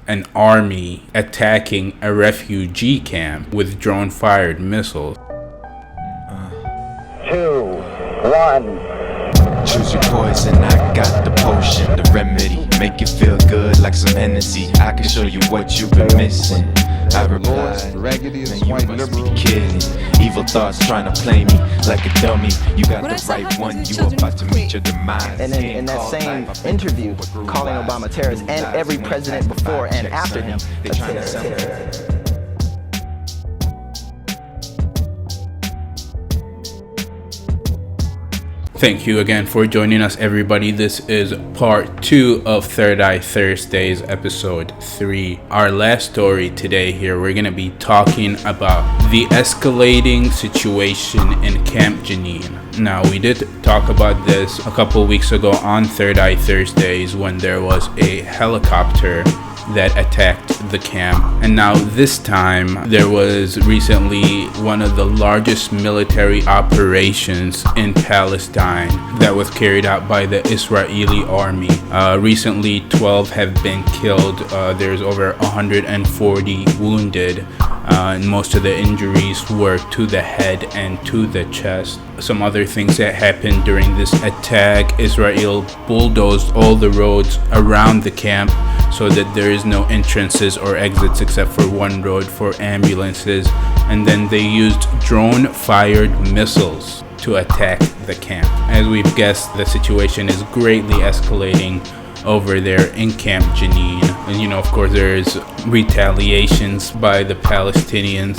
an army attacking a refugee camp with drone-fired missiles. 2, 1. Choose your poison, I got the potion, the remedy. Make you feel good like some Hennessy. I can show you what you've been missing. I replied, man, you must be kidding. Evil thoughts trying to play me like a dummy. You got the right one, you about to meet your demise. And in that same interview, calling Obama terrorist and every president before and after him a terrorist. Thank you again for joining us, everybody. This is part 2 of ThirdEye Thursdays, episode 3. Our last story today here, we're going to be talking about the escalating situation in Camp Jenin. Now, we did talk about this a couple weeks ago on ThirdEye Thursdays when there was a helicopter that attacked the camp, and now this time there was recently one of the largest military operations in Palestine that was carried out by the Israeli army. Recently 12 have been killed. There's over 140 wounded, and most of the injuries were to the head and to the chest. Some other things that happened during this attack: Israel bulldozed all the roads around the camp so that there is no entrances or exits except for one road for ambulances, and then they used drone-fired missiles to attack the camp. As we've guessed, the situation is greatly escalating over there in Camp Jenin, and of course there's retaliations by the Palestinians.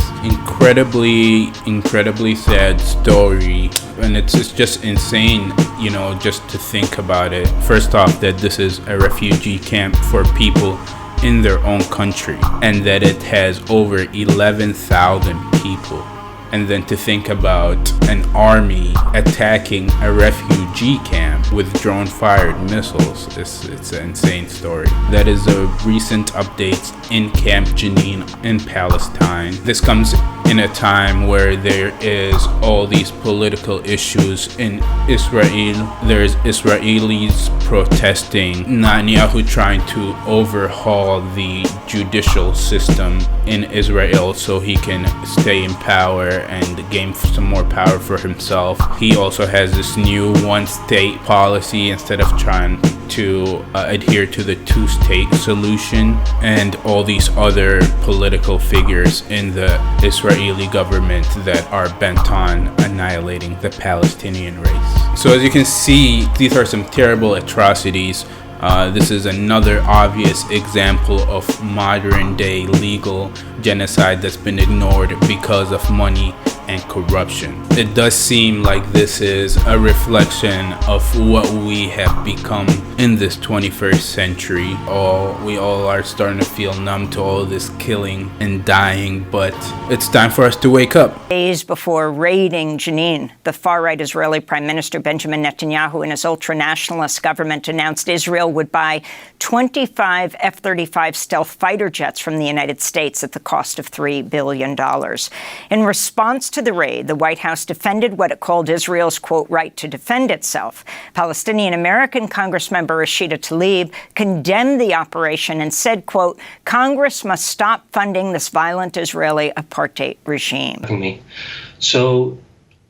Incredibly sad story, and it's just insane, just to think about it. First off, that this is a refugee camp for people in their own country, and that it has over 11,000 people. And then to think about an army attacking a refugee camp with drone-fired missiles, it's an insane story. That is a recent update in Camp Jenin in Palestine. This comes in a time where there is all these political issues in Israel. There's Israelis protesting, Netanyahu trying to overhaul the judicial system in Israel so he can stay in power and gain some more power for himself. He also has this new one-state policy instead of trying to adhere to the two-state solution, and all these other political figures in the Israeli government that are bent on annihilating the Palestinian race. So as you can see, these are some terrible atrocities. This is another obvious example of modern day legal genocide that's been ignored because of money and corruption. It does seem like this is a reflection of what we have become in this 21st century. We all are starting to feel numb to all this killing and dying, but it's time for us to wake up. Days before raiding Jenin, the far-right Israeli Prime Minister Benjamin Netanyahu and his ultra-nationalist government announced Israel would buy 25 F-35 stealth fighter jets from the United States at the cost of $3 billion. In response to the raid, the White House defended what it called Israel's, quote, right to defend itself. Palestinian-American Congressmember Rashida Tlaib condemned the operation and said, quote, Congress must stop funding this violent Israeli apartheid regime. So,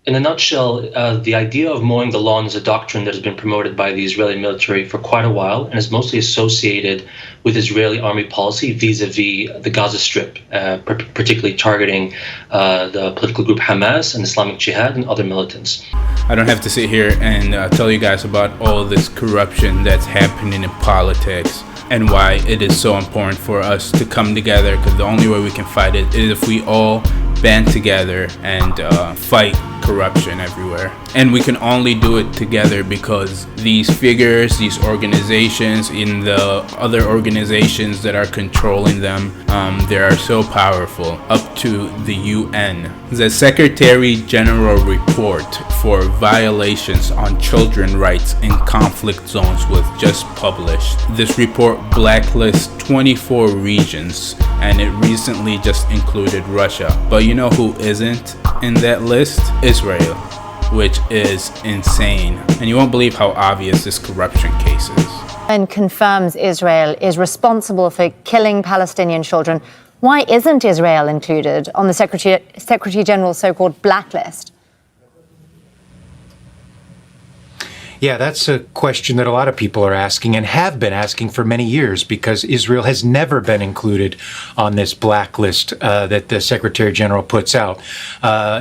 in a nutshell, the idea of mowing the lawn is a doctrine that has been promoted by the Israeli military for quite a while and is mostly associated with Israeli army policy vis-a-vis the Gaza Strip, particularly targeting the political group Hamas and Islamic Jihad and other militants. I don't have to sit here and tell you guys about all this corruption that's happening in politics and why it is so important for us to come together, because the only way we can fight it is if we all band together and fight corruption everywhere. And we can only do it together because these figures, these organizations, in the other organizations that are controlling them, they are so powerful, up to the UN. The Secretary General report for violations on children's rights in conflict zones was just published. This report blacklists 24 regions, and it recently just included Russia. But you know who isn't in that list? Israel, which is insane. And you won't believe how obvious this corruption case is. And confirms Israel is responsible for killing Palestinian children. Why isn't Israel included on the Secretary General's so-called blacklist? Yeah, that's a question that a lot of people are asking and have been asking for many years, because Israel has never been included on this blacklist that the Secretary General puts out.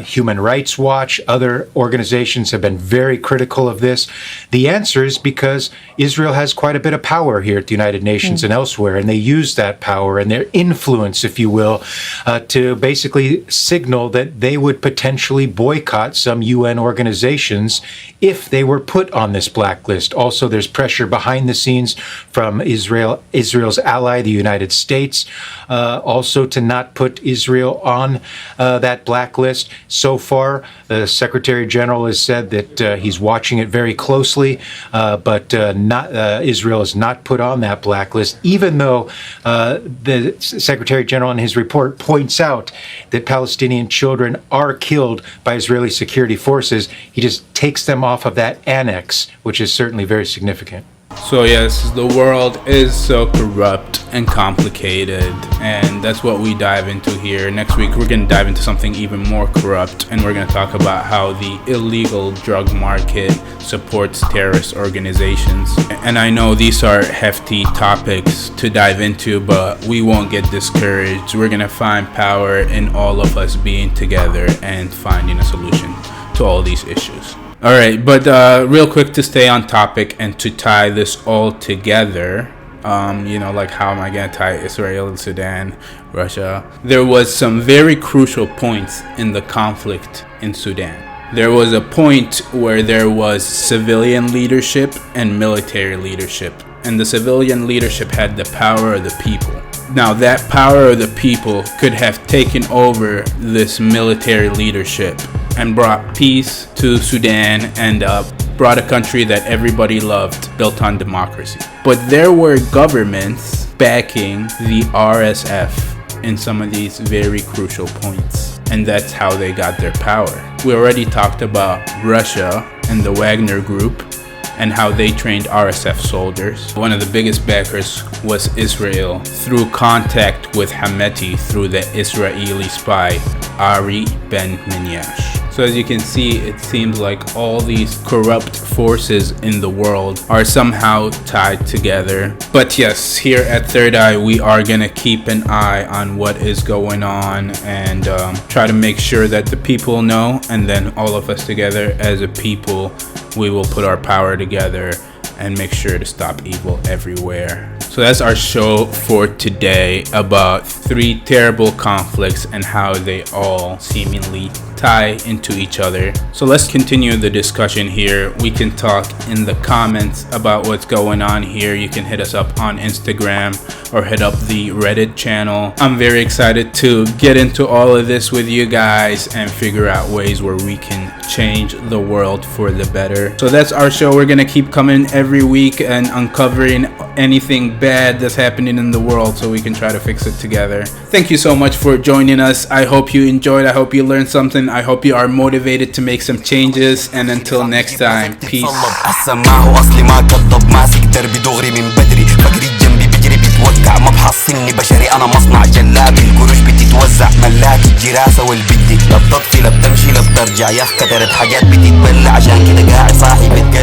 Human Rights Watch, other organizations have been very critical of this. The answer is because Israel has quite a bit of power here at the United Nations and elsewhere, and they use that power and their influence, if you will, to basically signal that they would potentially boycott some UN organizations if they were put on this blacklist. Also, there's pressure behind the scenes from Israel's ally, the United States, also to not put Israel on that blacklist. So far, the Secretary General has said that he's watching it very closely, but Israel is not put on that blacklist, even though the Secretary General in his report points out that Palestinian children are killed by Israeli security forces. He just takes them off of that annex, which is certainly very significant. So yes, the world is so corrupt and complicated, and that's what we dive into here. Next week we're going to dive into something even more corrupt, and we're going to talk about how the illegal drug market supports terrorist organizations. And I know these are hefty topics to dive into, but we won't get discouraged. We're going to find power in all of us being together and finding a solution to all these issues. All right, but real quick, to stay on topic and to tie this all together, like how am I going to tie Israel, Sudan, Russia? There was some very crucial points in the conflict in Sudan. There was a point where there was civilian leadership and military leadership, and the civilian leadership had the power of the people. Now, that power of the people could have taken over this military leadership and brought peace to Sudan and brought a country that everybody loved, built on democracy. But there were governments backing the RSF in some of these very crucial points, and that's how they got their power. We already talked about Russia and the Wagner group and how they trained RSF soldiers. One of the biggest backers was Israel through contact with Hameti through the Israeli spy Ari Ben Minyash. So as you can see, it seems like all these corrupt forces in the world are somehow tied together. But yes, here at Third Eye, we are gonna keep an eye on what is going on and try to make sure that the people know, and then all of us together as a people, we will put our power together and make sure to stop evil everywhere. So that's our show for today, about 3 terrible conflicts and how they all seemingly tie into each other. So let's continue the discussion here. We can talk in the comments about what's going on here. You can hit us up on Instagram or hit up the Reddit channel. I'm very excited to get into all of this with you guys and figure out ways where we can change the world for the better. So that's our show. We're gonna keep coming every week and uncovering anything bad that's happening in the world so we can try to fix it together. Thank you so much for joining us. I hope you enjoyed. I hope you learned something. I hope you are motivated to make some changes, and until next time, peace. وقع ما بحصلني بشري انا مصنع جلابي القروش بتتوزع ملاك الجراسة والبدي لا بتطفي لا بتمشي لا بترجع يا اخ كترت حاجات بتتبلع عشان كده قاعد صاحي بتقلع